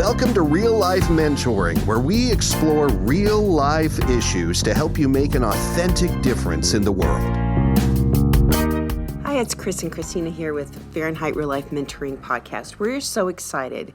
Welcome to Real Life Mentoring, where we explore real life issues to help you make an authentic difference in the world. Hi, it's Chris and Christina here with Fahrenheit Real Life Mentoring Podcast. We're so excited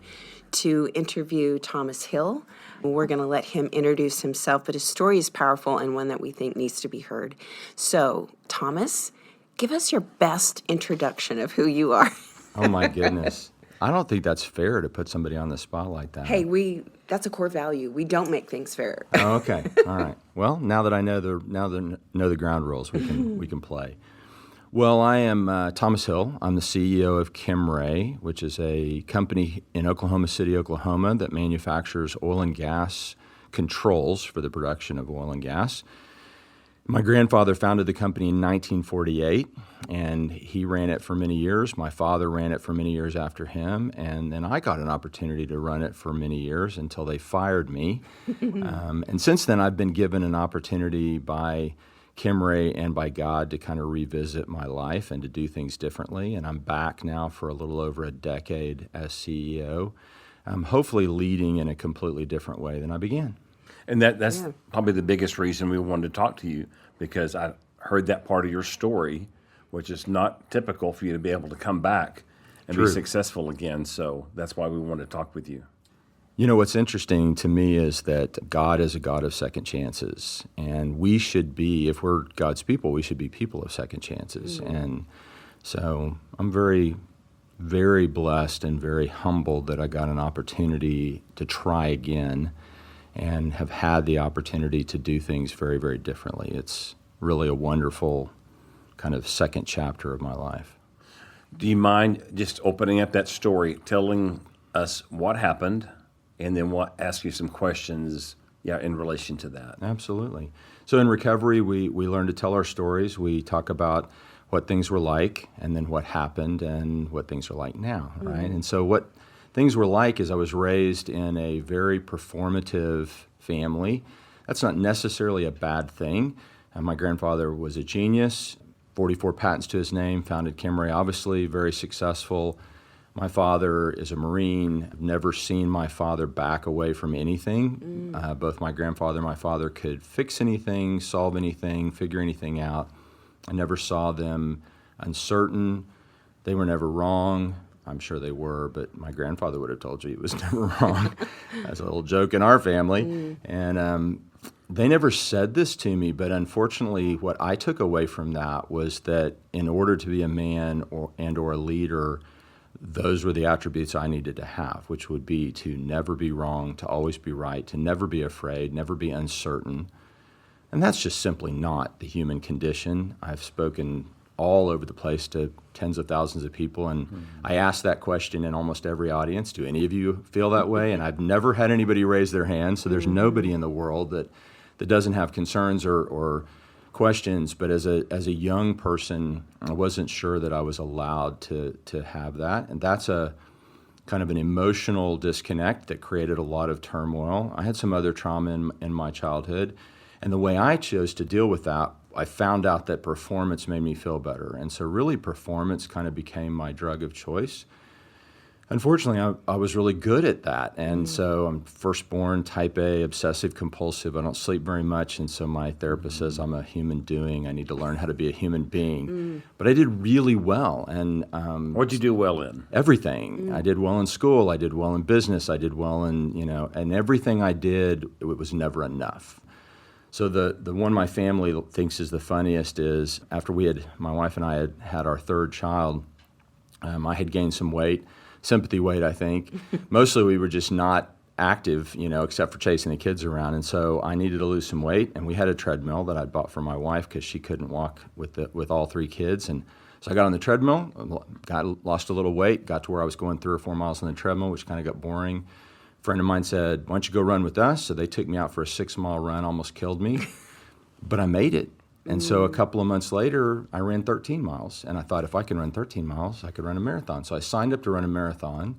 to interview Thomas Hill. We're going to let him introduce himself, but his story is powerful and one that we think needs to be heard. So, Thomas, give us your best introduction of who you are. Oh, my goodness. I don't think that's fair to put somebody on the spot like that. Hey, that's a core value. We don't make things fair. Oh, okay. All right. Well, now that I know the ground rules, we can play. Well, I am Thomas Hill. I'm the CEO of Kimray, which is a company in Oklahoma City, Oklahoma, that manufactures oil and gas controls for the production of oil and gas. My grandfather founded the company in 1948, and he ran it for many years. My father ran it for many years after him, and then I got an opportunity to run it for many years until they fired me. And since then, I've been given an opportunity by Kimray and by God to kind of revisit my life and to do things differently. And I'm back now for a little over a decade as CEO, hopefully leading in a completely different way than I began. And that's probably the biggest reason we wanted to talk to you, because I heard that part of your story, which is not typical for you to be able to come back and be successful again. So that's why we wanted to talk with you. You know, what's interesting to me is that God is a God of second chances, and we should be, if we're God's people, we should be people of second chances. Mm-hmm. And so I'm very, very blessed and very humbled that I got an opportunity to try again and have had the opportunity to do things very, very differently. It's really a wonderful kind of second chapter of my life. Do you mind just opening up that story, telling us what happened, and then we'll ask you some questions in relation to that? Absolutely. So in recovery, we learn to tell our stories. We talk about what things were like and then what happened and what things are like now, right? Mm-hmm. And so what things were like is I was raised in a very performative family. That's not necessarily a bad thing. My grandfather was a genius, 44 patents to his name, founded Kimray, obviously very successful. My father is a Marine. I've never seen my father back away from anything. Both my grandfather and my father could fix anything, solve anything, figure anything out. I never saw them uncertain. They were never wrong. I'm sure they were, but my grandfather would have told you he was never wrong. That's a little joke in our family. And they never said this to me, but unfortunately what I took away from that was that in order to be a man or a leader, those were the attributes I needed to have, which would be to never be wrong, to always be right, to never be afraid, never be uncertain. And that's just simply not the human condition. I've spoken all over the place to tens of thousands of people, and I ask that question in almost every audience. Do any of you feel that way? And I've never had anybody raise their hand, so there's nobody in the world that doesn't have concerns or questions. But as a young person, I wasn't sure that I was allowed to have that, and that's a kind of an emotional disconnect that created a lot of turmoil. I had some other trauma in my childhood, and the way I chose to deal with that, I found out that performance made me feel better. And so really performance kind of became my drug of choice. Unfortunately, I was really good at that. And so I'm firstborn, type A, obsessive compulsive. I don't sleep very much. And so my therapist says I'm a human doing. I need to learn how to be a human being. But I did really well. And what'd you do well in? Everything. I did well in school. I did well in business. I did well in, and everything I did, it was never enough. So the one my family thinks is the funniest is after my wife and I had our third child, I had gained some weight, sympathy weight, I think. Mostly we were just not active, except for chasing the kids around. And so I needed to lose some weight, and we had a treadmill that I'd bought for my wife because she couldn't walk with all three kids. And so I got on the treadmill, lost a little weight, got to where I was going 3 or 4 miles on the treadmill, which kind of got boring. A friend of mine said, "Why don't you go run with us?" So they took me out for a 6-mile run, almost killed me, but I made it. And so a couple of months later, I ran 13 miles. And I thought if I can run 13 miles, I could run a marathon. So I signed up to run a marathon.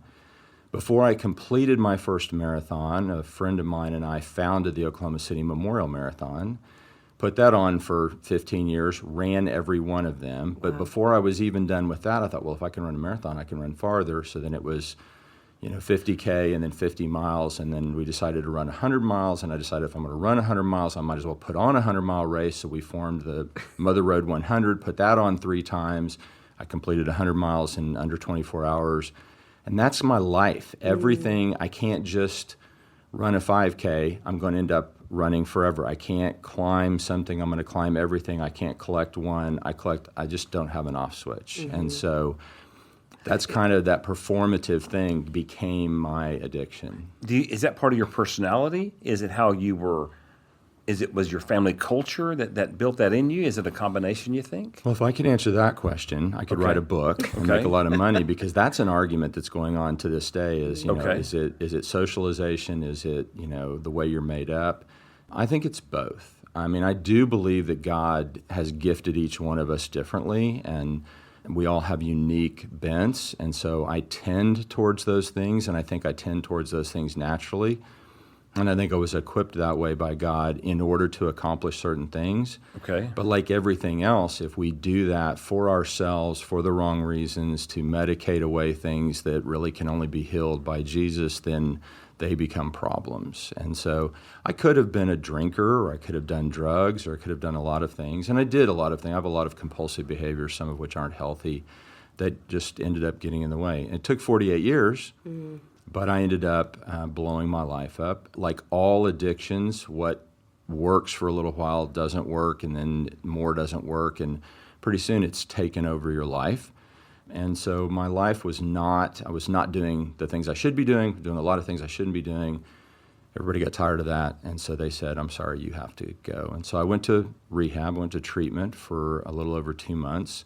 Before I completed my first marathon, a friend of mine and I founded the Oklahoma City Memorial Marathon, put that on for 15 years, ran every one of them. But before I was even done with that, I thought, well, if I can run a marathon, I can run farther. So then it was 50K and then 50 miles. And then we decided to run 100 miles. And I decided if I'm going to run 100 miles, I might as well put on a 100-mile race. So we formed the Mother Road 100, put that on 3 times. I completed 100 miles in under 24 hours. And that's my life. Everything, I can't just run a 5K. I'm going to end up running forever. I can't climb something. I'm going to climb everything. I can't collect one. I just don't have an off switch. And so that's kind of that performative thing became my addiction. Is that part of your personality? Is it how you were? Was your family culture that built that in you? Is it a combination, you think? Well, if I could answer that question, I could write a book and make a lot of money, because that's an argument that's going on to this day is, is it socialization? Is it, the way you're made up? I think it's both. I mean, I do believe that God has gifted each one of us differently, and we all have unique bents, and so I tend towards those things, and I think I tend towards those things naturally. And I think I was equipped that way by God in order to accomplish certain things. Okay. But like everything else, if we do that for ourselves, for the wrong reasons, to medicate away things that really can only be healed by Jesus, then they become problems. And so I could have been a drinker, or I could have done drugs, or I could have done a lot of things. And I did a lot of things. I have a lot of compulsive behaviors, some of which aren't healthy, that just ended up getting in the way. And it took 48 years. But I ended up blowing my life up. Like all addictions, what works for a little while doesn't work, and then more doesn't work, and pretty soon it's taken over your life. And so my life I was not doing the things I should be doing a lot of things I shouldn't be doing. Everybody got tired of that, and so they said, I'm sorry, you have to go. And so I went to rehab, I went to treatment for a little over 2 months,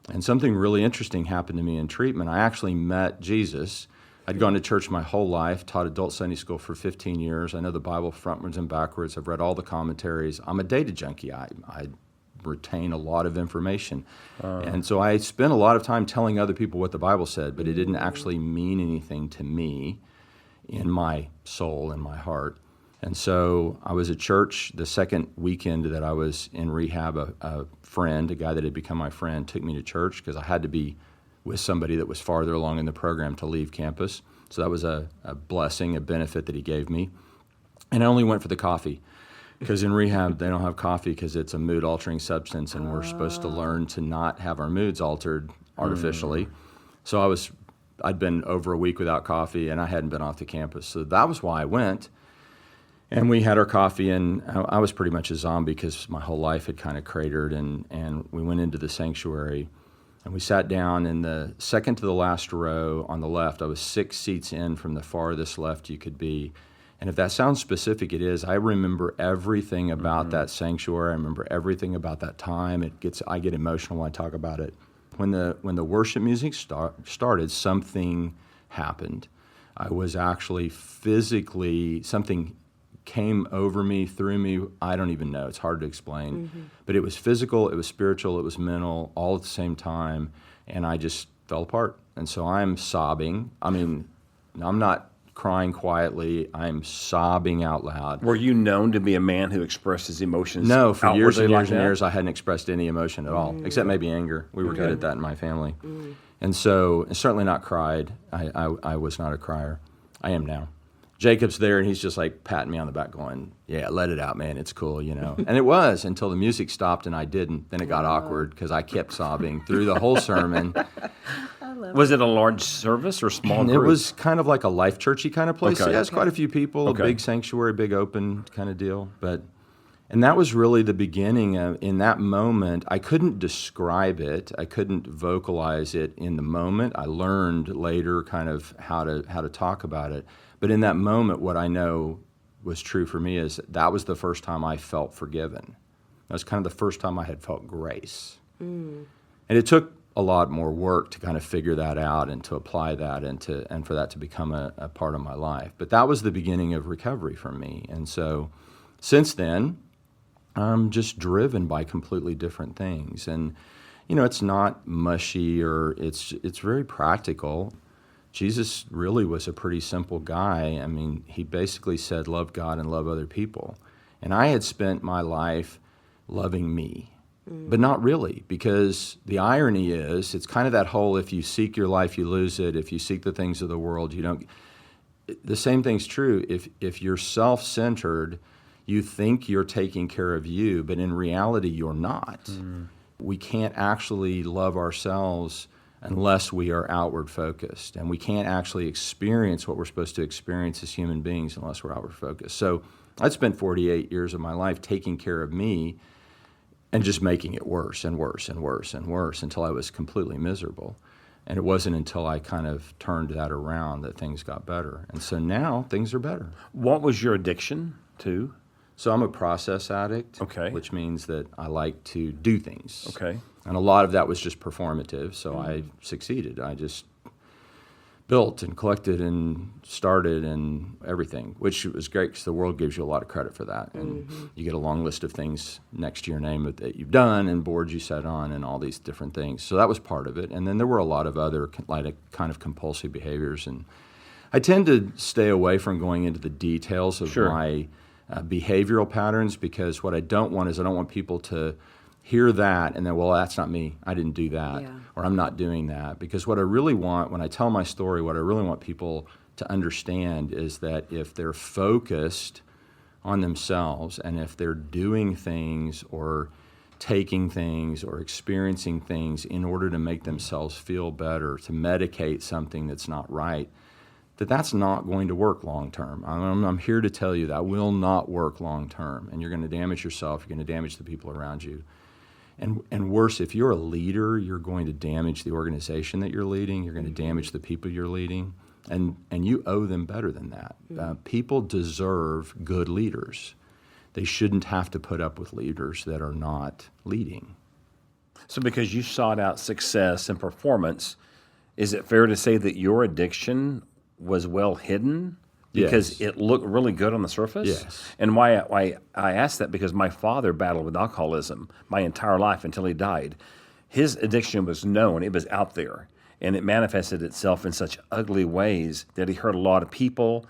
and something really interesting happened to me in treatment. I actually met Jesus. I'd gone to church my whole life, taught adult Sunday school for 15 years. I know the Bible frontwards and backwards. I've read all the commentaries. I'm a data junkie. I retain a lot of information. And so I spent a lot of time telling other people what the Bible said, but it didn't actually mean anything to me in my soul, in my heart. And so I was at church the second weekend that I was in rehab. A friend, a guy that had become my friend, took me to church because I had to be with somebody that was farther along in the program to leave campus. So that was a blessing, a benefit that he gave me. And I only went for the coffee, because in rehab they don't have coffee because it's a mood-altering substance, and we're supposed to learn to not have our moods altered artificially. So I'd been over a week without coffee, and I hadn't been off the campus. So that was why I went. And we had our coffee, and I was pretty much a zombie because my whole life had kind of cratered, and we went into the sanctuary. And we sat down in the second to the last row on the left. I was 6 seats in from the farthest left you could be. And if that sounds specific, it is. I remember everything about that sanctuary. I remember everything about that time. I get emotional when I talk about it. When the worship music started, something happened. I was actually physically, something came over me, through me. I don't even know. It's hard to explain. But it was physical, it was spiritual, it was mental, all at the same time, and I just fell apart. And so I'm sobbing. I mean, I'm not crying quietly. I'm sobbing out loud. Were you known to be a man who expressed his emotions? No, for years and years and that? years, I hadn't expressed any emotion at all, except maybe anger. We were good at that in my family. And so, and certainly not cried. I was not a crier. I am now. Jacob's there, and he's just like patting me on the back going, yeah, let it out, man. It's cool, And it was until the music stopped and I didn't. Then it got awkward because I kept sobbing through the whole sermon. Was it a large service or small group? It was kind of like a life churchy kind of place. Okay. Yeah, it's quite a few people, a big sanctuary, big open kind of deal. And that was really the beginning in that moment. I couldn't describe it. I couldn't vocalize it in the moment. I learned later kind of how to talk about it. But in that moment, what I know was true for me is that was the first time I felt forgiven. That was kind of the first time I had felt grace. And it took a lot more work to kind of figure that out and to apply that and for that to become a part of my life. But that was the beginning of recovery for me. And so since then, I'm just driven by completely different things. And, it's not mushy or it's very practical. Jesus really was a pretty simple guy. I mean, he basically said, love God and love other people. And I had spent my life loving me. But not really, because the irony is, it's kind of that whole, if you seek your life, you lose it. If you seek the things of the world, you don't. The same thing's true. If you're self-centered, you think you're taking care of you, but in reality, you're not. We can't actually love ourselves unless we are outward focused. And we can't actually experience what we're supposed to experience as human beings unless we're outward focused. So I spent 48 years of my life taking care of me and just making it worse and worse and worse and worse until I was completely miserable. And it wasn't until I kind of turned that around that things got better. And so now things are better. What was your addiction to? So I'm a process addict, Okay. which means that I like to do things. Okay. And a lot of that was just performative, so I succeeded. I just built and collected and started and everything, which was great because the world gives you a lot of credit for that. And you get a long list of things next to your name that you've done and boards you sat on and all these different things. So that was part of it. And then there were a lot of other kind of compulsive behaviors. And I tend to stay away from going into the details of my behavioral patterns, because what I don't want is I don't want people to hear that and then, well, that's not me. I didn't do that. Yeah. Or I'm not doing that. Because what I really want, when I tell my story, what I really want people to understand is that if they're focused on themselves and if they're doing things or taking things or experiencing things in order to make themselves feel better, to medicate something that's not right, that's not going to work long term. I'm here to tell you that will not work long term, and you're going to damage yourself. You're going to damage the people around you. And worse, if you're a leader, you're going to damage the organization that you're leading. You're going to damage the people you're leading, and you owe them better than that. People deserve good leaders. They shouldn't have to put up with leaders that are not leading. So because you sought out success and performance, is it fair to say that your addiction was well hidden? Because it looked really good on the surface? Yes. And why I asked that, because my father battled with alcoholism my entire life until he died. His addiction was known. It was out there. And it manifested itself in such ugly ways that he hurt a lot of people,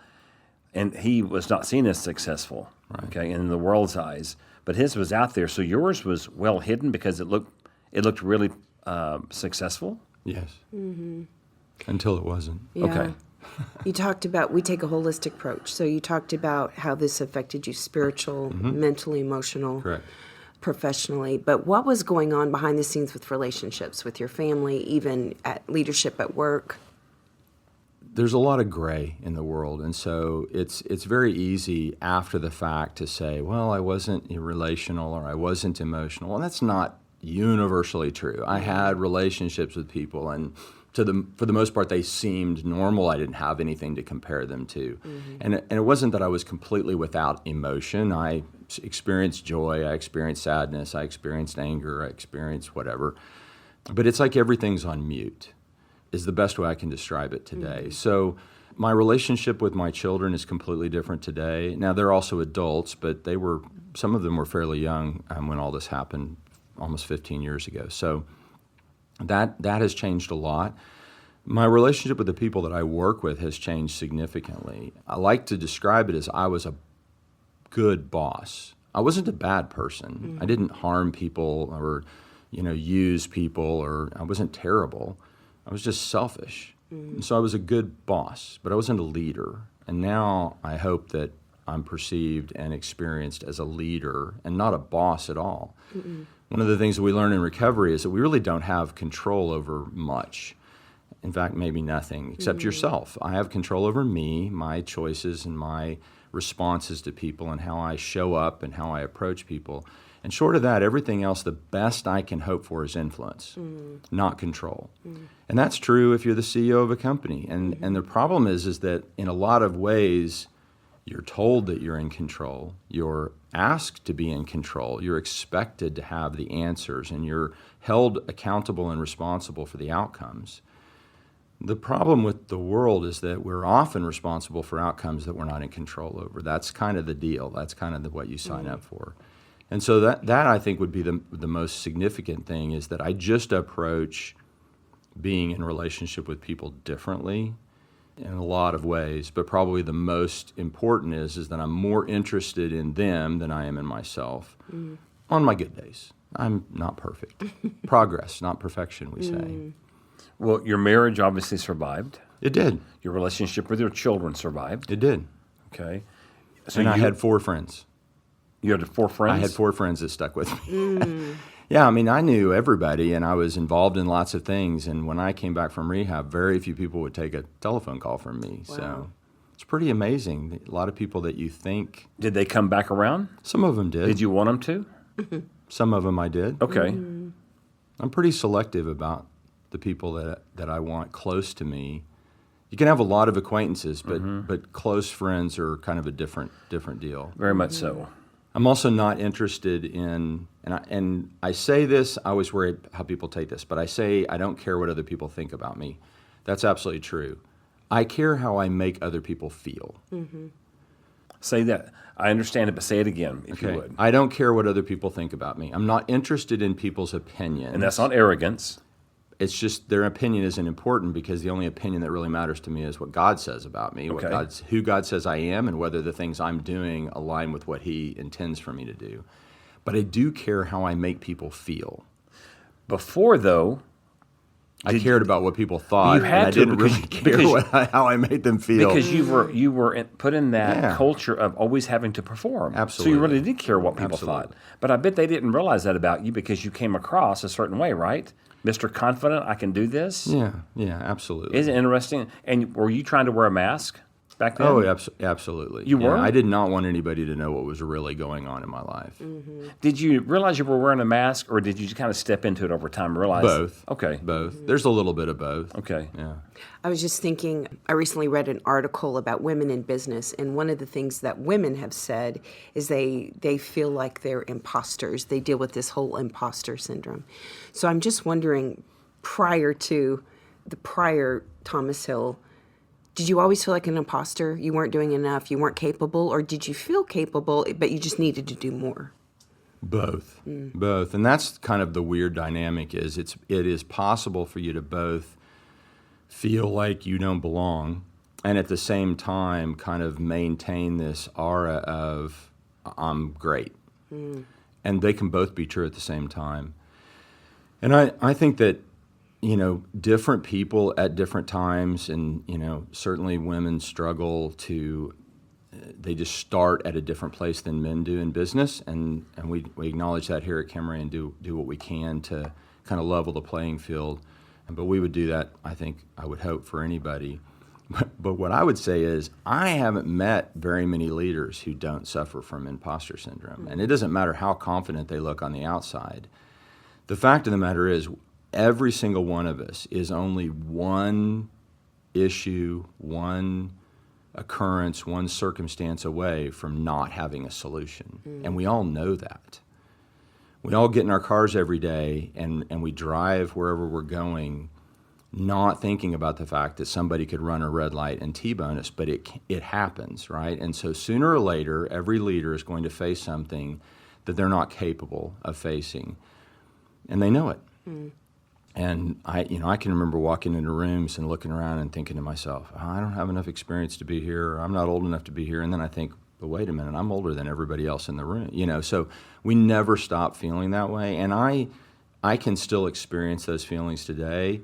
and he was not seen as successful, okay, in the world's eyes. But his was out there. So yours was well hidden because it looked really successful? Yes. Until it wasn't. Yeah. Okay. You talked about, we take a holistic approach. So you talked about how this affected you spiritual, mentally, emotional, Correct. professionally. But what was going on behind the scenes with relationships, with your family, even at leadership at work? There's a lot of gray in the world, and so it's very easy after the fact to say, well, I wasn't relational or I wasn't emotional, and that's not universally true. I had relationships with people, and for the most part, they seemed normal. I didn't have anything to compare them to. And it wasn't that I was completely without emotion. I experienced joy, I experienced sadness, I experienced anger, I experienced whatever. But it's like everything's on mute, is the best way I can describe it today. So my relationship with my children is completely different today. Now, they're also adults, but some of them were fairly young when all this happened almost 15 years ago. So that has changed a lot. My relationship with the people that I work with has changed significantly. I like to describe it as I was a good boss. I wasn't a bad person. I didn't harm people or, use people, or I wasn't terrible. I was just selfish. And so I was a good boss, but I wasn't a leader. And now I hope that I'm perceived and experienced as a leader and not a boss at all. One of the things that we learn in recovery is that we really don't have control over much. In fact, maybe nothing except yourself. I have control over me, my choices, and my responses to people, and how I show up and how I approach people. And short of that, everything else, the best I can hope for is influence, not control. And that's true if you're the CEO of a company. And the problem is that in a lot of ways, you're told that you're in control. You're asked to be in control. You're expected to have the answers, and you're held accountable and responsible for the outcomes. The problem with the world is that we're often responsible for outcomes that we're not in control over. That's kind of the deal. That's kind of what you sign up for. And so that I think would be the most significant thing, is that I just approach being in relationship with people differently in a lot of ways, but probably the most important is that I'm more interested in them than I am in myself on my good days. I'm not perfect. Progress, not perfection, we say. Well, your marriage obviously survived. It did. Your relationship with your children survived. It did. Okay. So And I had 4 friends. You had 4 friends? I had 4 friends that stuck with me. Yeah, I mean, I knew everybody, and I was involved in lots of things. And when I came back from rehab, very few people would take a telephone call from me. Wow. So it's pretty amazing. A lot of people that you think. Did they come back around? Some of them did. Did you want them to? Some of them I did. Okay. I'm pretty selective about the people that I want close to me. You can have a lot of acquaintances, but close friends are kind of a different deal. Very much so. I'm also not interested in, and I say this, I always worry how people take this, but I say I don't care what other people think about me. That's absolutely true. I care how I make other people feel. Say that. I understand it, but say it again, if you would. I don't care what other people think about me. I'm not interested in people's opinions. And that's not arrogance. It's just their opinion isn't important because the only opinion that really matters to me is what God says about me, who God says I am, and whether the things I'm doing align with what He intends for me to do. But I do care how I make people feel. Before, though, I cared about what people thought, You had and I to didn't because- really care how I made them feel. because you were put in that Yeah. culture of always having to perform. Absolutely. So you really did care what people Absolutely. thought. But I bet they didn't realize that about you because you came across a certain way, right? Mr. Confident, I can do this. Yeah, absolutely. Isn't it interesting? And were you trying to wear a mask back then? Oh, absolutely. You were? I did not want anybody to know what was really going on in my life. Did you realize you were wearing a mask, or did you just kind of step into it over time and realize? Both. Okay. Both. There's a little bit of both. Okay. Yeah. I was just thinking, I recently read an article about women in business, and one of the things that women have said is they feel like they're imposters. They deal with this whole imposter syndrome. So I'm just wondering, prior to the prior Thomas Hill, did you always feel like an imposter? You weren't doing enough, you weren't capable, or did you feel capable, but you just needed to do more? Both. Both. And that's kind of the weird dynamic is it is possible for you to both feel like you don't belong and at the same time kind of maintain this aura of I'm great. And they can both be true at the same time. And I think that, different people at different times, and, certainly women struggle they just start at a different place than men do in business. And we acknowledge that here at Camry and do what we can to kind of level the playing field. But we would do that, I would hope, for anybody. But what I would say is I haven't met very many leaders who don't suffer from imposter syndrome. And it doesn't matter how confident they look on the outside. The fact of the matter is every single one of us is only one issue, one occurrence, one circumstance away from not having a solution. And we all know that. We all get in our cars every day and we drive wherever we're going not thinking about the fact that somebody could run a red light and T-bone us, but it happens, right? And so sooner or later, every leader is going to face something that they're not capable of facing, and they know it. And I can remember walking into rooms and looking around and thinking to myself, I don't have enough experience to be here, or I'm not old enough to be here. And then I think, but wait a minute, I'm older than everybody else in the room. So we never stop feeling that way. And I can still experience those feelings today.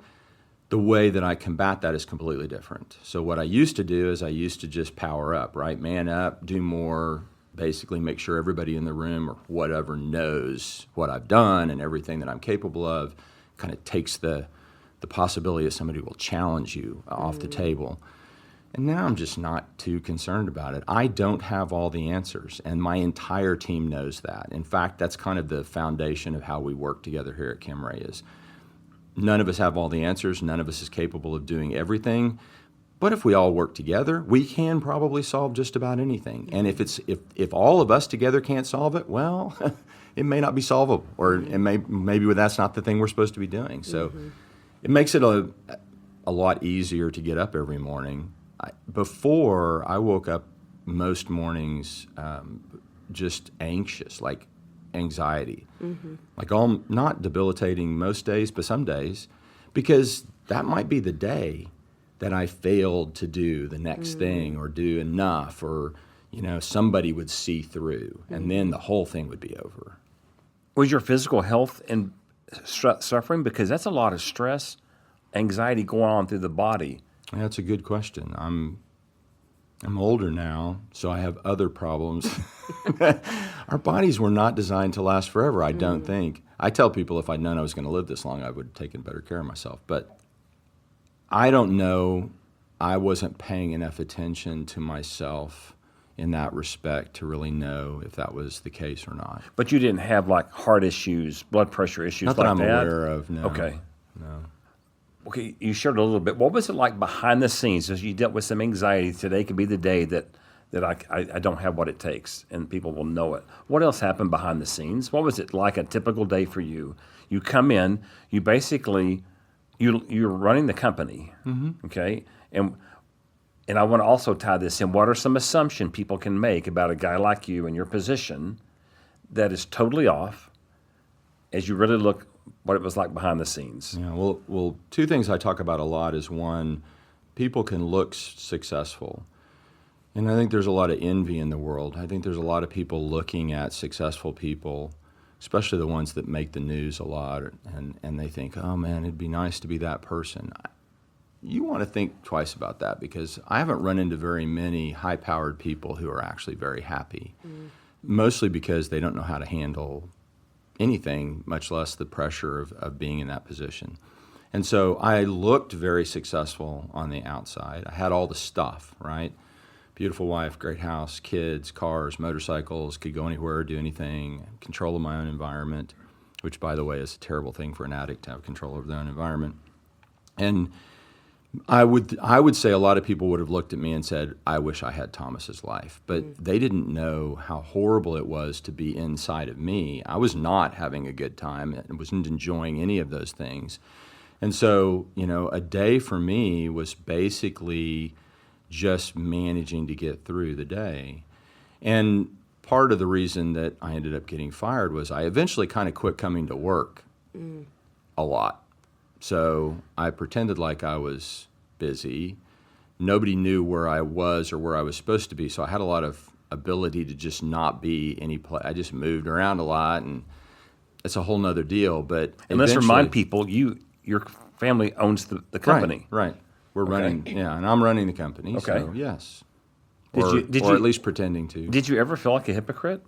The way that I combat that is completely different. So what I used to do is I used to just power up, right? Man up, do more, basically make sure everybody in the room or whatever knows what I've done and everything that I'm capable of. Kind of takes the possibility that somebody will challenge you off the table. And now I'm just not too concerned about it. I don't have all the answers, and my entire team knows that. In fact, that's kind of the foundation of how we work together here at Camry is none of us have all the answers. None of us is capable of doing everything. But if we all work together, we can probably solve just about anything. And if all of us together can't solve it, well, it may not be solvable, or maybe that's not the thing we're supposed to be doing. So it makes it a lot easier to get up every morning. Before, I woke up most mornings just anxious, like anxiety, like not debilitating most days, but some days, because that might be the day that I failed to do the next thing or do enough, or somebody would see through, and then the whole thing would be over. Was your physical health and suffering? Because that's a lot of stress, anxiety going on through the body. That's a good question. I'm older now, so I have other problems. Our bodies were not designed to last forever, I don't think. I tell people if I'd known I was going to live this long, I would have taken better care of myself. But I don't know. I wasn't paying enough attention to myself in that respect to really know if that was the case or not. But you didn't have like heart issues, blood pressure issues Not like that that? I'm aware of, no. Okay. No. Okay, you shared a little bit. What was it like behind the scenes as you dealt with some anxiety? Today could be the day that I don't have what it takes, and people will know it. What else happened behind the scenes? What was it like a typical day for you? You come in, you basically, you're running the company, okay? And I want to also tie this in. What are some assumptions people can make about a guy like you and your position that is totally off as you really look what it was like behind the scenes? Yeah, well, two things I talk about a lot is one, people can look successful. And I think there's a lot of envy in the world. I think there's a lot of people looking at successful people, especially the ones that make the news a lot, and they think, oh man, it'd be nice to be that person. You want to think twice about that, because I haven't run into very many high-powered people who are actually very happy, mostly because they don't know how to handle anything, much less the pressure of being in that position. And so I looked very successful on the outside. I had all the stuff, right? Beautiful wife, great house, kids, cars, motorcycles, could go anywhere, do anything, control of my own environment, which, by the way, is a terrible thing for an addict to have control over their own environment. And I would say a lot of people would have looked at me and said, I wish I had Thomas's life. But they didn't know how horrible it was to be inside of me. I was not having a good time and wasn't enjoying any of those things. And so, a day for me was basically just managing to get through the day. And part of the reason that I ended up getting fired was I eventually kind of quit coming to work a lot. So I pretended like I was busy. Nobody knew where I was or where I was supposed to be, so I had a lot of ability to just not be any place. I just moved around a lot, and it's a whole nother deal. But and let's remind people, your family owns the company. Right. We're running, and I'm running the company. Okay. So yes. Or at least pretending to. Did you ever feel like a hypocrite?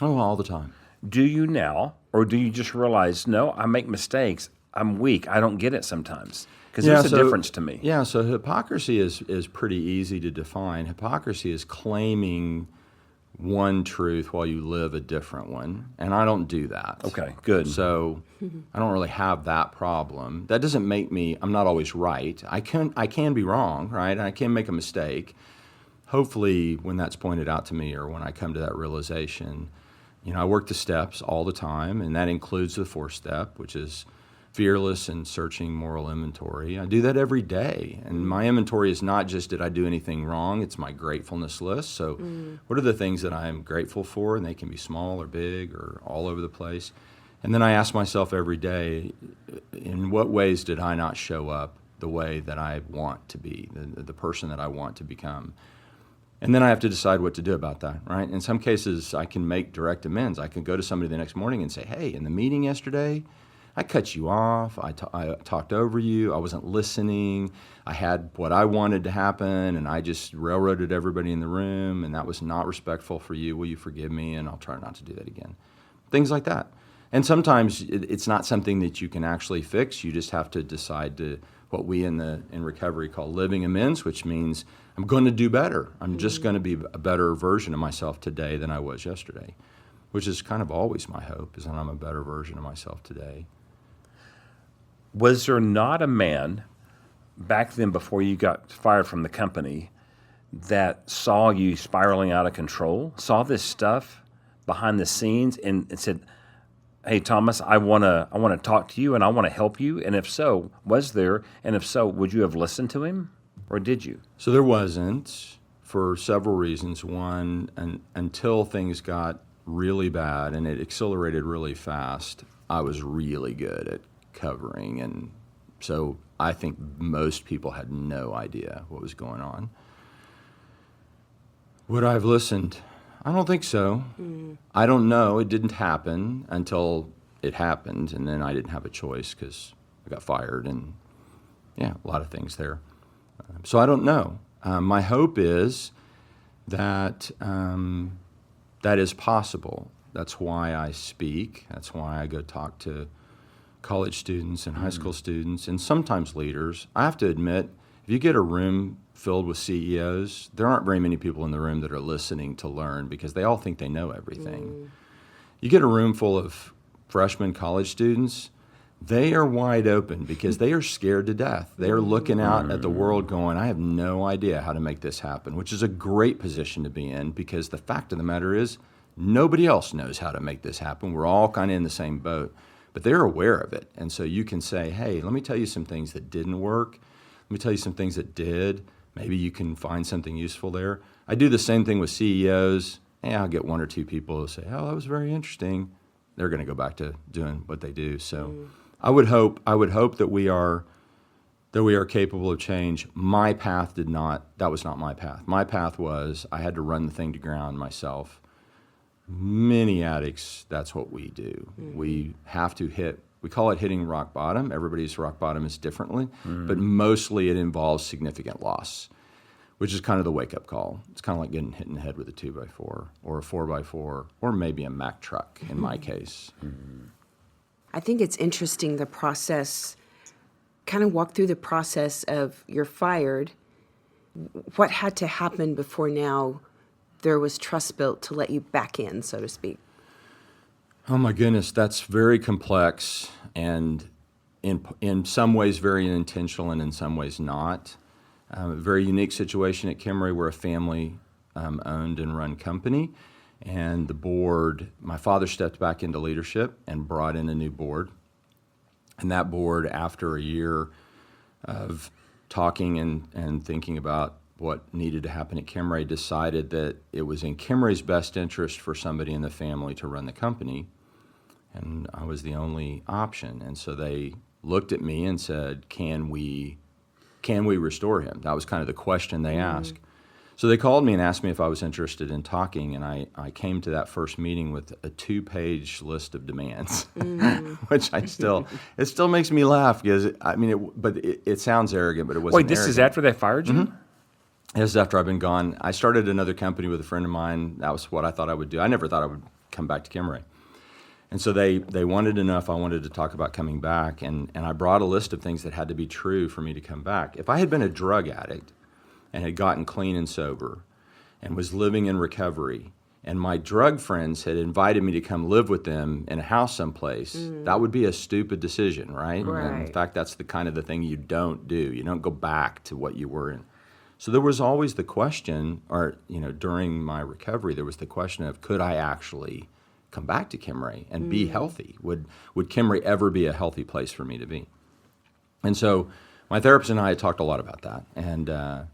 Oh, all the time. Do you now, or do you just realize, no, I make mistakes, I'm weak, I don't get it sometimes? Because there's a difference to me. Yeah, so hypocrisy is pretty easy to define. Hypocrisy is claiming one truth while you live a different one, and I don't do that. Okay, good. So I don't really have that problem. That doesn't make me, I'm not always right. I can be wrong, right? And I can make a mistake. Hopefully when that's pointed out to me or when I come to that realization, I work the steps all the time, and that includes the fourth step, which is fearless and searching moral inventory. I do that every day. And my inventory is not just did I do anything wrong, it's my gratefulness list. So what are the things that I'm grateful for? And they can be small or big or all over the place. And then I ask myself every day, in what ways did I not show up the way that I want to be, the person that I want to become? And then I have to decide what to do about that, right? In some cases, I can make direct amends. I can go to somebody the next morning and say, hey, in the meeting yesterday, I cut you off, I talked over you, I wasn't listening, I had what I wanted to happen, and I just railroaded everybody in the room, and that was not respectful for you. Will you forgive me? And I'll try not to do that again. Things like that. And sometimes it's not something that you can actually fix. You just have to decide to, what we in recovery call living amends, which means I'm going to do better. I'm just going to be a better version of myself today than I was yesterday, which is kind of always my hope, is that I'm a better version of myself today. Was there not a man back then before you got fired from the company that saw you spiraling out of control, saw this stuff behind the scenes and said, hey, Thomas, I want to talk to you and I want to help you? And if so, was there? And if so, would you have listened to him or did you? So there wasn't, for several reasons. One, until things got really bad and it accelerated really fast, I was really good at covering, and so I think most people had no idea what was going on. Would I have listened? I don't think so. I don't know. It didn't happen until it happened, and then I didn't have a choice because I got fired and, a lot of things there. So I don't know. My hope is that that is possible. That's why I speak. That's why I go talk to college students and high school students and sometimes leaders. I have to admit, if you get a room filled with CEOs, there aren't very many people in the room that are listening to learn because they all think they know everything. You get a room full of freshman college students, they are wide open because they are scared to death. They are looking out at the world going, I have no idea how to make this happen, which is a great position to be in because the fact of the matter is nobody else knows how to make this happen. We're all kind of in the same boat, but they're aware of it. And so you can say, hey, let me tell you some things that didn't work. Let me tell you some things that did. Maybe you can find something useful there. I do the same thing with CEOs. I'll get one or two people who say, oh, that was very interesting. They're going to go back to doing what they do. So I would hope that we are capable of change. My path did not. That was not my path. My path was I had to run the thing to ground myself. Many addicts, that's what we do. We have to we call it hitting rock bottom. Everybody's rock bottom is differently, but mostly it involves significant loss, which is kind of the wake-up call. It's kind of like getting hit in the head with a 2x4 or a 4x4 or maybe a Mack truck in my case. I think it's interesting the process, kind of walk through the process of you're fired. What had to happen before now there was trust built to let you back in, so to speak? Oh my goodness, that's very complex and in some ways very intentional and in some ways not. A very unique situation at Kimmery. We're a family owned and run company. And the board, my father stepped back into leadership and brought in a new board. And that board, after a year of talking and thinking about what needed to happen at Kimmery, decided that it was in Kimmery's best interest for somebody in the family to run the company. And I was the only option. And so they looked at me and said, can we restore him? That was kind of the question they asked. So they called me and asked me if I was interested in talking, and I came to that first meeting with a 2-page list of demands, which it still makes me laugh because, it sounds arrogant, but it wasn't. Wait, this is after they fired you? This is after I've been gone. I started another company with a friend of mine. That was what I thought I would do. I never thought I would come back to Kimmery. And so they wanted to know if I wanted to talk about coming back, and I brought a list of things that had to be true for me to come back. If I had been a drug addict and had gotten clean and sober and was living in recovery, and my drug friends had invited me to come live with them in a house someplace, that would be a stupid decision, right? And in fact, that's the kind of the thing you don't do. You don't go back to what you were in. So there was always the question, during my recovery, there was the question of, could I actually come back to Kimmery and be healthy? Would Kimmery ever be a healthy place for me to be? And so my therapist and I had talked a lot about that. And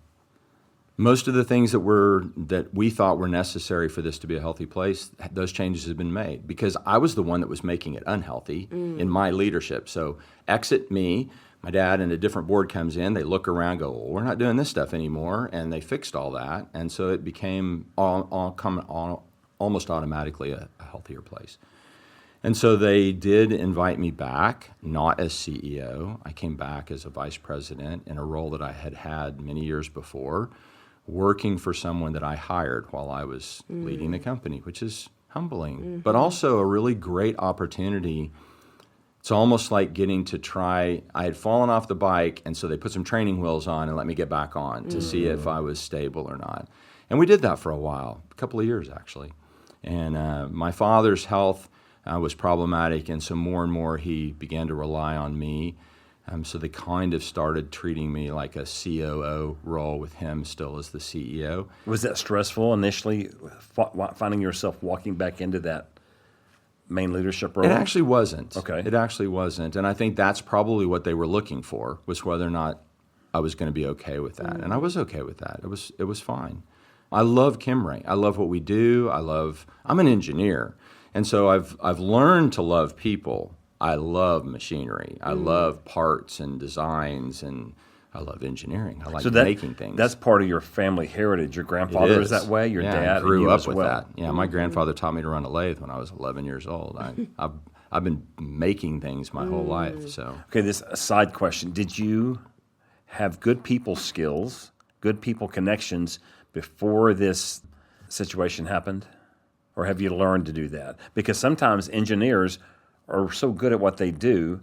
most of the things that we thought were necessary for this to be a healthy place, those changes have been made because I was the one that was making it unhealthy in my leadership. So exit me, my dad and a different board comes in, they look around, go, well, we're not doing this stuff anymore, and they fixed all that. And so it became almost automatically a healthier place. And so they did invite me back, not as CEO. I came back as a vice president in a role that I had had many years before, working for someone that I hired while I was leading the company, which is humbling, but also a really great opportunity. It's almost like getting to try. I had fallen off the bike, and so they put some training wheels on and let me get back on to see if I was stable or not. And we did that for a while, a couple of years actually. And my father's health was problematic, and so more and more he began to rely on me. So they kind of started treating me like a COO role with him still as the CEO. Was that stressful initially, finding yourself walking back into that main leadership role? It actually wasn't. Okay. It actually wasn't. And I think that's probably what they were looking for, was whether or not I was going to be okay with that. And I was okay with that. It was fine. I love Kimmery. I love what we do. I'm an engineer. And so I've learned to love people. I love machinery. I love parts and designs and I love engineering. I like So making things. that's part of your family heritage. Your grandfather was that way. Your dad I grew and you up as with well. that. Yeah, my grandfather taught me to run a lathe when I was 11 years old. I've been making things my whole life. So Okay, this side question: did you have good people skills, good people connections before this situation happened, or have you learned to do that? Because sometimes engineers are so good at what they do,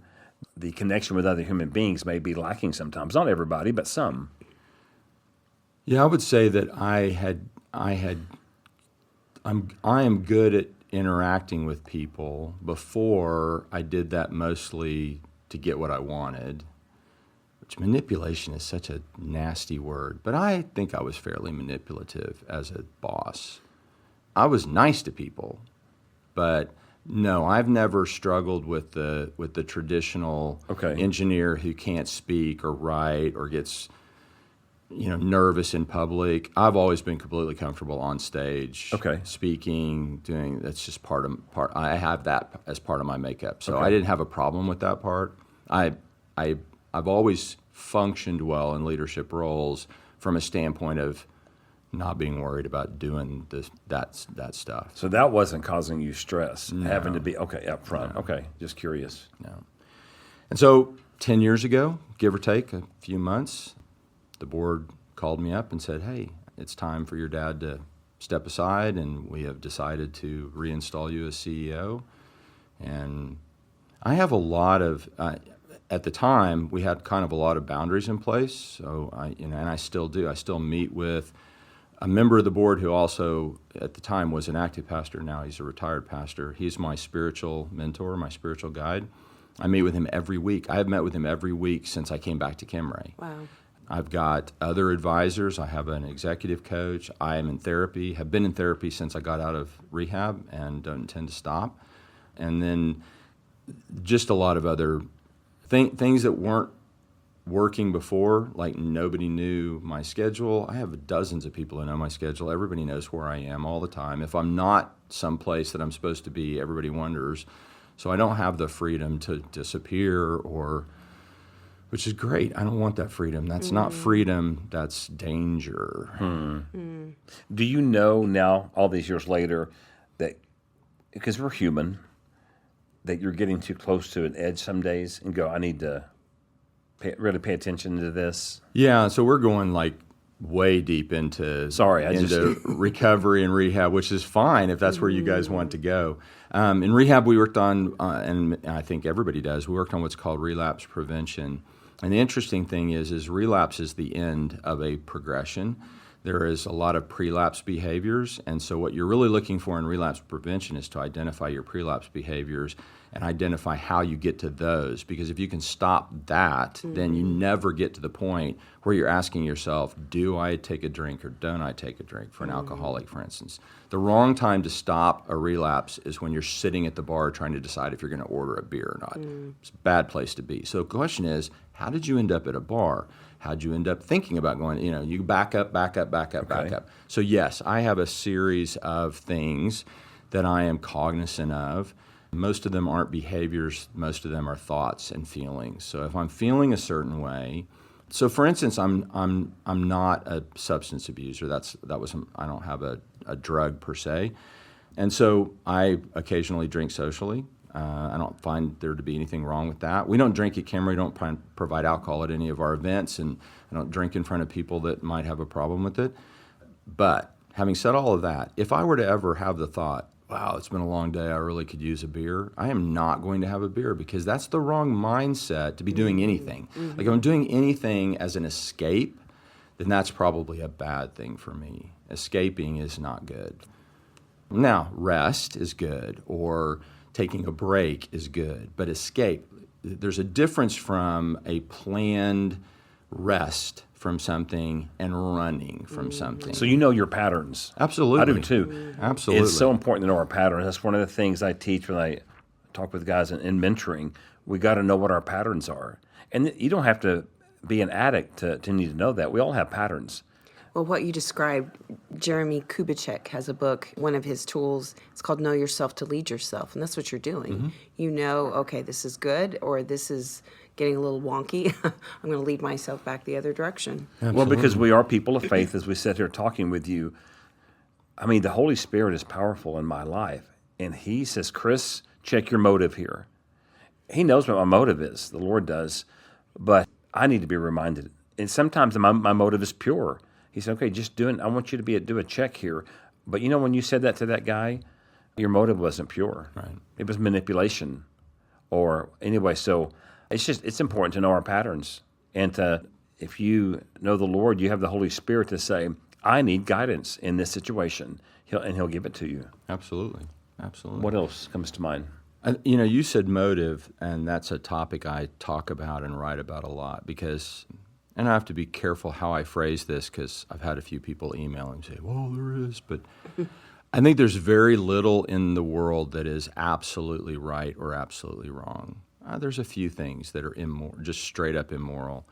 the connection with other human beings may be lacking sometimes. Not everybody, but some. yeah, I would say that I am good at interacting with people. Before I did that mostly to get what I wanted, which manipulation is such a nasty word, but I think I was fairly manipulative as a boss. I was nice to people, but no, I've never struggled with the traditional Okay. engineer who can't speak or write or gets nervous in public. I've always been completely comfortable on stage, Okay. speaking, doing. That's just part. I have that as part of my makeup, so Okay. I didn't have a problem with that part. I've always functioned well in leadership roles from a standpoint of not being worried about doing that stuff. So that wasn't causing you stress, having to be up front. No. Okay, just curious. No. And so 10 years ago, give or take a few months, the board called me up and said, hey, it's time for your dad to step aside, and we have decided to reinstall you as CEO. And I have a lot of, at the time, we had kind of a lot of boundaries in place. So and I still do. I still meet with a member of the board who also, at the time, was an active pastor. Now he's a retired pastor. He's my spiritual mentor, my spiritual guide. I meet with him every week. I have met with him every week since I came back to Kimray. Wow. I've got other advisors. I have an executive coach. I am in therapy, have been in therapy since I got out of rehab and don't intend to stop. And then just a lot of other things that weren't working before, like nobody knew my schedule. I have dozens of people who know my schedule. Everybody knows where I am all the time. If I'm not someplace that I'm supposed to be, everybody wonders. So I don't have the freedom to disappear, which is great. I don't want that freedom. That's not freedom, that's danger. Do you know now, all these years later, that, because we're human, that you're getting too close to an edge some days and go, I need to really pay attention to this? Yeah, so we're going like way deep into recovery and rehab, which is fine if that's where you guys want to go. In rehab, we worked on, and I think everybody does, we worked on what's called relapse prevention. And the interesting thing is relapse is the end of a progression. There is a lot of prelapse behaviors, and so what you're really looking for in relapse prevention is to identify your prelapse behaviors and identify how you get to those. Because if you can stop that, then you never get to the point where you're asking yourself, do I take a drink or don't I take a drink, for an alcoholic, for instance. The wrong time to stop a relapse is when you're sitting at the bar trying to decide if you're going to order a beer or not. It's a bad place to be. So the question is, how did you end up at a bar? How'd you end up thinking about going, you back up. So yes, I have a series of things that I am cognizant of. Most of them aren't behaviors, most of them are thoughts and feelings. So if I'm feeling a certain way, so for instance, I'm not a substance abuser. I don't have a drug per se. And so I occasionally drink socially. I don't find there to be anything wrong with that. We don't drink at Kimray, don't provide alcohol at any of our events, and I don't drink in front of people that might have a problem with it. But having said all of that, if I were to ever have the thought, wow, it's been a long day, I really could use a beer, I am not going to have a beer, because that's the wrong mindset to be doing anything. Like if I'm doing anything as an escape, then that's probably a bad thing for me. Escaping is not good. Now, rest is good, or taking a break is good, but escape, there's a difference from a planned rest from something and running from something. So you know your patterns. Absolutely. I do too. Absolutely. It's so important to know our patterns. That's one of the things I teach when I talk with guys in mentoring. We got to know what our patterns are. And you don't have to be an addict to need to know that. We all have patterns. Well, what you described, Jeremy Kubicek has a book, one of his tools, it's called Know Yourself to Lead Yourself, and that's what you're doing. You know, okay, this is good, or this is getting a little wonky, I'm going to lead myself back the other direction. Well, because we are people of faith, as we sit here talking with you. I mean, the Holy Spirit is powerful in my life. And he says, Chris, check your motive here. He knows what my motive is. The Lord does. But I need to be reminded. And sometimes my motive is pure. He said, okay, just I want you to do a check here. But you know, when you said that to that guy, your motive wasn't pure. Right. It was manipulation. Or anyway, so it's important to know our patterns. And if you know the Lord, you have the Holy Spirit to say, I need guidance in this situation. He'll give it to you. Absolutely. What else comes to mind? You said motive, and that's a topic I talk about and write about a lot because, and I have to be careful how I phrase this because I've had a few people email and say, well, there is, but I think there's very little in the world that is absolutely right or absolutely wrong. There's a few things that are immoral, just straight up immoral.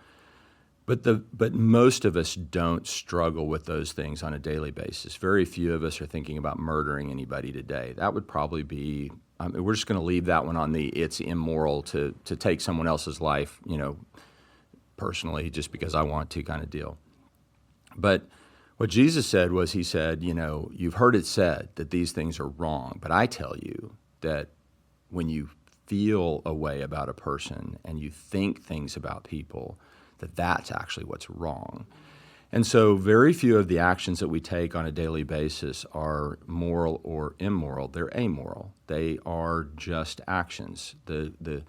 But most of us don't struggle with those things on a daily basis. Very few of us are thinking about murdering anybody today. That would probably be, we're just going to leave that one on it's immoral to take someone else's life, personally, just because I want to kind of deal. But what Jesus said was, he said, you've heard it said that these things are wrong, but I tell you that when you feel a way about a person and you think things about people, that's actually what's wrong. And so very few of the actions that we take on a daily basis are moral or immoral. They're amoral. They are just actions. The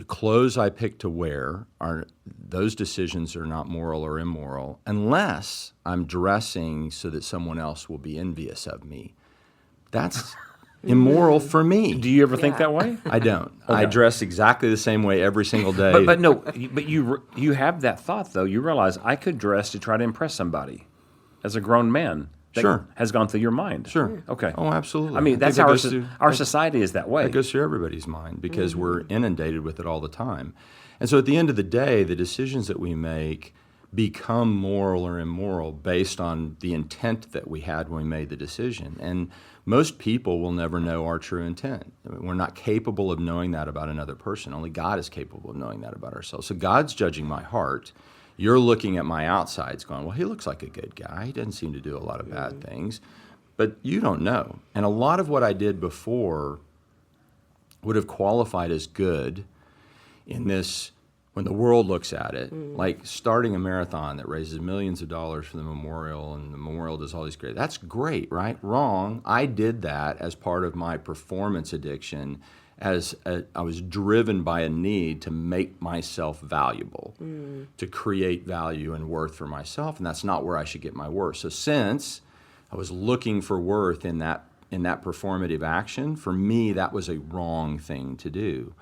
clothes I pick to wear, those decisions are not moral or immoral unless I'm dressing so that someone else will be envious of me. That's immoral for me. Do you ever think that way? I don't. Okay. I dress exactly the same way every single day. But you have that thought, though. You realize I could dress to try to impress somebody as a grown man. That Sure. has gone through your mind. Sure. Okay. Oh, absolutely. I mean, that's think how our society is that way. That goes through everybody's mind because we're inundated with it all the time. And so at the end of the day, the decisions that we make become moral or immoral based on the intent that we had when we made the decision. And most people will never know our true intent. We're not capable of knowing that about another person. Only God is capable of knowing that about ourselves. So God's judging my heart. You're looking at my outsides going, well, he looks like a good guy. He doesn't seem to do a lot of bad things. But you don't know. And a lot of what I did before would have qualified as good in this, when the world looks at it, like starting a marathon that raises millions of dollars for the memorial, and the memorial does all these great, that's great, right? Wrong. I did that as part of my performance addiction, I was driven by a need to make myself valuable, to create value and worth for myself, and that's not where I should get my worth. So since I was looking for worth in that performative action, for me, that was a wrong thing to do.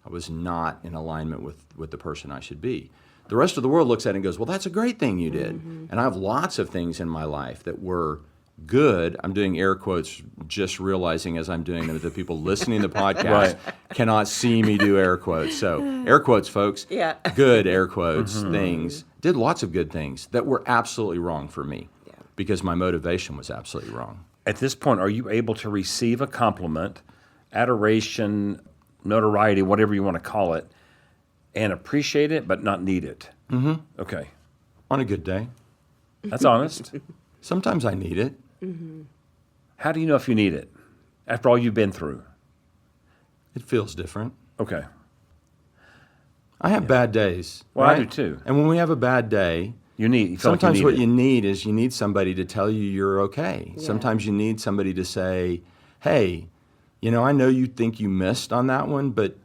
I was not in alignment with the person I should be. The rest of the world looks at it and goes, well, that's a great thing you did. And I have lots of things in my life that were good. I'm doing air quotes, just realizing as I'm doing them that the people listening to the podcast cannot see me do air quotes. So air quotes, folks. Yeah. Good air quotes things. Did lots of good things that were absolutely wrong for me because my motivation was absolutely wrong. At this point, are you able to receive a compliment, adoration, notoriety, whatever you want to call it, and appreciate it but not need it? Mm-hmm. Okay. On a good day. That's honest. Sometimes I need it. How do you know if you need it after all you've been through? It feels different. Okay. I have bad days. Well, right? I do too. And when we have a bad day, you feel sometimes like what it. you need is you need somebody to tell you you're okay. Yeah. Sometimes you need somebody to say, hey, I know you think you missed on that one, but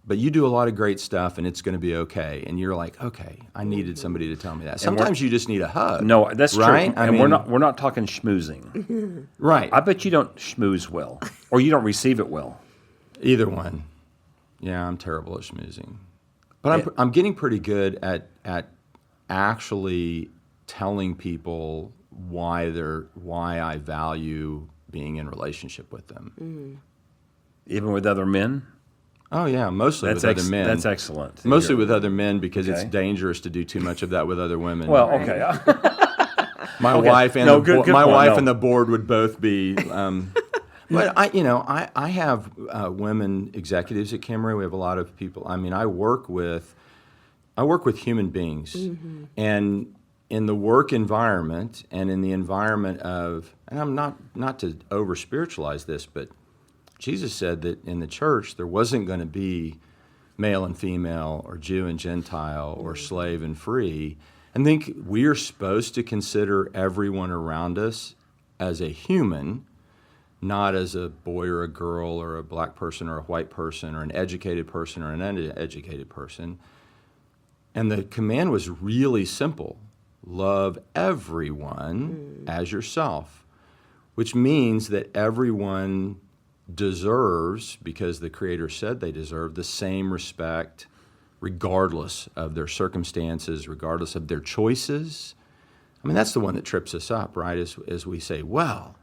you do a lot of great stuff and it's going to be okay. And you're like, okay, I needed somebody to tell me that. Sometimes you just need a hug. No, that's right? true. And we're not talking schmoozing. Right. I bet you don't schmooze well, or you don't receive it well. Either one. Yeah, I'm terrible at schmoozing. But I'm getting pretty good at actually telling people why I value being in relationship with them. Even with other men? Oh, yeah, mostly with other men. That's excellent. Mostly with other men because it's dangerous to do too much of that with other women. Well, okay. My wife and and the board would both be But I have women executives at Camry. We have a lot of people. I mean, I work with human beings, and in the work environment and in the environment of, and I'm not to over spiritualize this, but Jesus said that in the church there wasn't going to be male and female or Jew and Gentile or slave and free. I think we are supposed to consider everyone around us as a human, not as a boy or a girl or a black person or a white person or an educated person or an uneducated person. And the command was really simple. Love everyone as yourself, which means that everyone deserves, because the Creator said they deserve, the same respect regardless of their circumstances, regardless of their choices. I mean, that's the one that trips us up, right? As we say, well,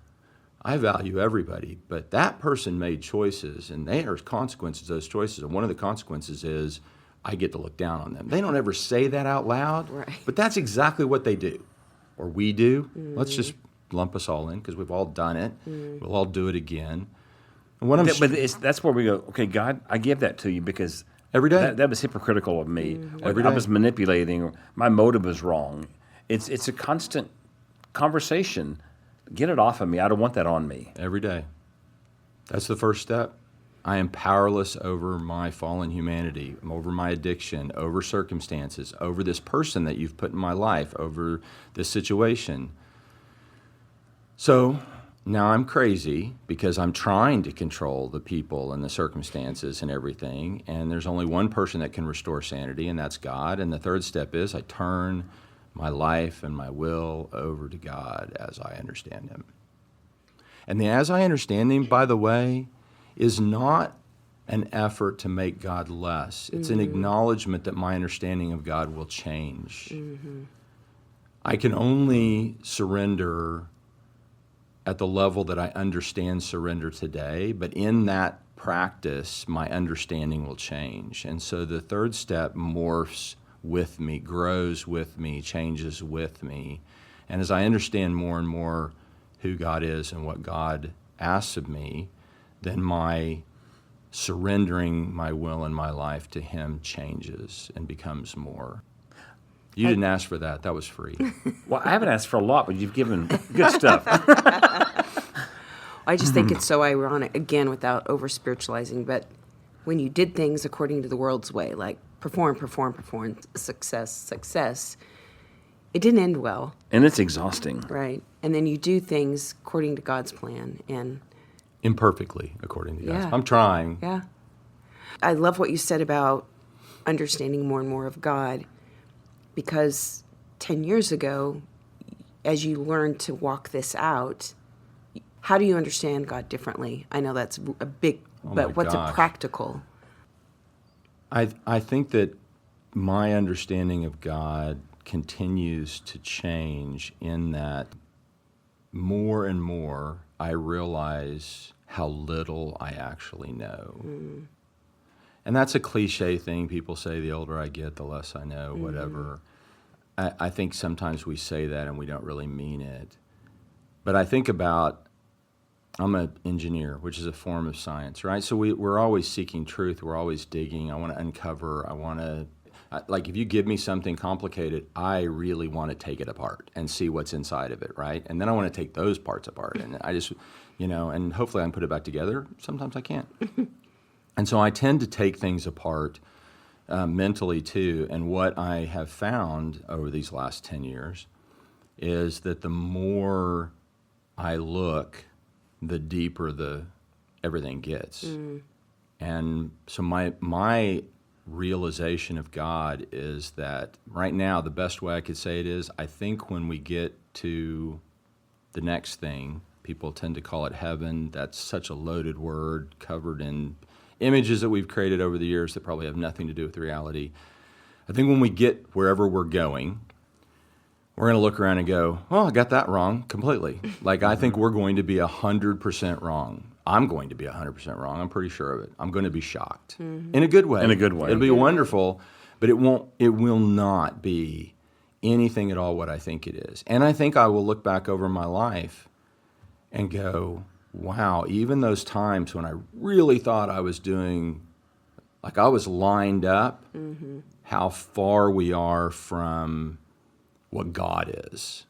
I value everybody, but that person made choices, and there are consequences to those choices. And one of the consequences is I get to look down on them. They don't ever say that out loud, right, but that's exactly what they do, or we do. Let's just lump us all in because we've all done it. We'll all do it again. And what that's where we go, okay, God, I give that to you because every day that was hypocritical of me. Every I day. was manipulating, or my motive was wrong. It's a constant conversation. Get it off of me. I don't want that on me. Every day. That's the first step. I am powerless over my fallen humanity, over my addiction, over circumstances, over this person that you've put in my life, over this situation. So now I'm crazy because I'm trying to control the people and the circumstances and everything, and there's only one person that can restore sanity, and that's God. And the third step is I turn my life and my will over to God as I understand Him. And the as I understand Him, by the way, is not an effort to make God less. It's an acknowledgement that my understanding of God will change. I can only surrender at the level that I understand surrender today, but in that practice, my understanding will change. And so the third step morphs with me, grows with me, changes with me. And as I understand more and more who God is and what God asks of me, then my surrendering my will and my life to Him changes and becomes more. You didn't ask for that. That was free. Well, I haven't asked for a lot, but you've given good stuff. I just think it's so ironic, again, without over spiritualizing, but when you did things according to the world's way, like perform, success, it didn't end well. And it's exhausting. Right. And then you do things according to God's plan, and Imperfectly, according to God. Yeah. I'm trying. yeah. I love what you said about understanding more and more of God, because 10 years ago, as you learned to walk this out, how do you understand God differently? I know that's a big, but what's a practical? I think that my understanding of God continues to change in that more and more I realize how little I actually know. And that's a cliche thing. People say the older I get, the less I know, whatever. I think sometimes we say that and we don't really mean it. But I think about, I'm an engineer, which is a form of science, right? So we're always seeking truth. We're always digging. I want to uncover. I want to, like, if you give me something complicated, I really want to take it apart and see what's inside of it, right? And then I want to take those parts apart. And I just, and hopefully I can put it back together. Sometimes I can't. And so I tend to take things apart mentally too. And what I have found over these last 10 years is that the more I look, the deeper everything gets. And so my realization of God is that right now, the best way I could say it is, I think when we get to the next thing, people tend to call it heaven. That's such a loaded word covered in images that we've created over the years that probably have nothing to do with reality. I think when we get wherever we're going, we're going to look around and go, well, I got that wrong completely. Like, I think we're going to be 100% wrong. I'm going to be 100% wrong. I'm pretty sure of it. I'm going to be shocked. In a good way. In a good way. It'll be wonderful, but it will not be anything at all what I think it is. And I think I will look back over my life and go, wow, even those times when I really thought I was doing, like I was lined up, how far we are from what God is.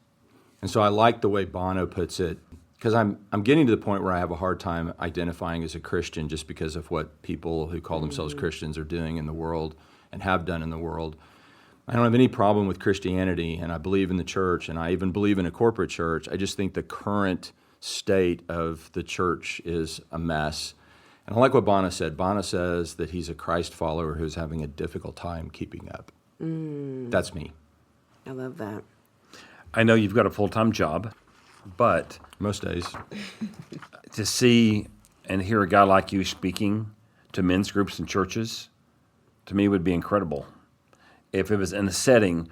And so I like the way Bono puts it, because I'm getting to the point where I have a hard time identifying as a Christian just because of what people who call themselves Christians are doing in the world and have done in the world. I don't have any problem with Christianity, and I believe in the church, and I even believe in a corporate church. I just think the current state of the church is a mess. And I like what Bono said. Bono says that he's a Christ follower who's having a difficult time keeping up. That's me. I love that. I know you've got a full-time job, but Most days. to see and hear a guy like you speaking to men's groups and churches, to me would be incredible. If it was in a setting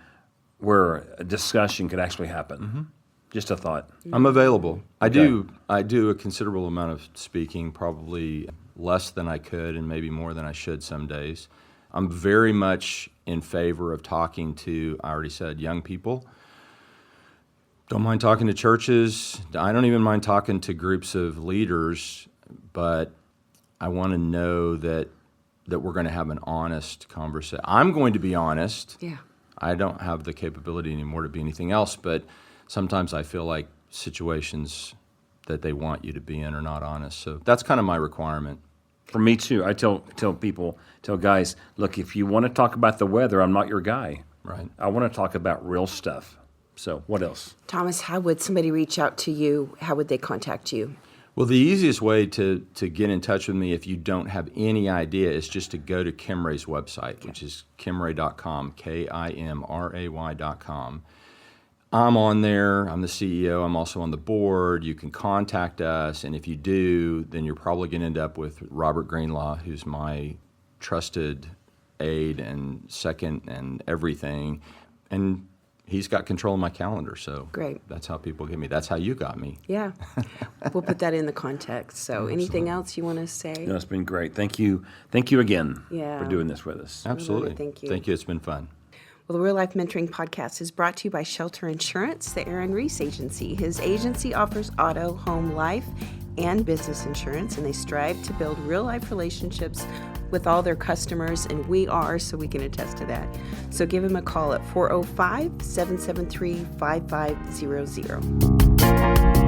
where a discussion could actually happen. Just a thought. I'm available. Okay. I do a considerable amount of speaking, probably less than I could and maybe more than I should some days. I'm very much in favor of talking to, I already said, young people. Don't mind talking to churches. I don't even mind talking to groups of leaders, but I want to know that we're going to have an honest conversation. I'm going to be honest. Yeah. I don't have the capability anymore to be anything else, but sometimes I feel like situations that they want you to be in are not honest. So that's kind of my requirement. For me too, I tell guys, look, if you want to talk about the weather, I'm not your guy. Right. I want to talk about real stuff. So what else? Thomas, how would somebody reach out to you? How would they contact you? Well, the easiest way to get in touch with me if you don't have any idea is just to go to Kimray's website, which is kimray.com, KIMRAY.com. I'm on there. I'm the CEO. I'm also on the board. You can contact us, and if you do, then you're probably going to end up with Robert Greenlaw, who's my trusted aide and second and everything, and he's got control of my calendar, so Great. That's how people get me. That's how you got me. Yeah. We'll put that in the context. So anything else you want to say? No, it's been great. Thank you again Yeah. for doing this with us. Absolutely. Thank you. Thank you. It's been fun. Well, the Real Life Mentoring Podcast is brought to you by Shelter Insurance, the Aaron Reese Agency. His agency offers auto, home, life, and business insurance, and they strive to build real-life relationships with all their customers, and we are, so we can attest to that. So give him a call at 405-773-5500.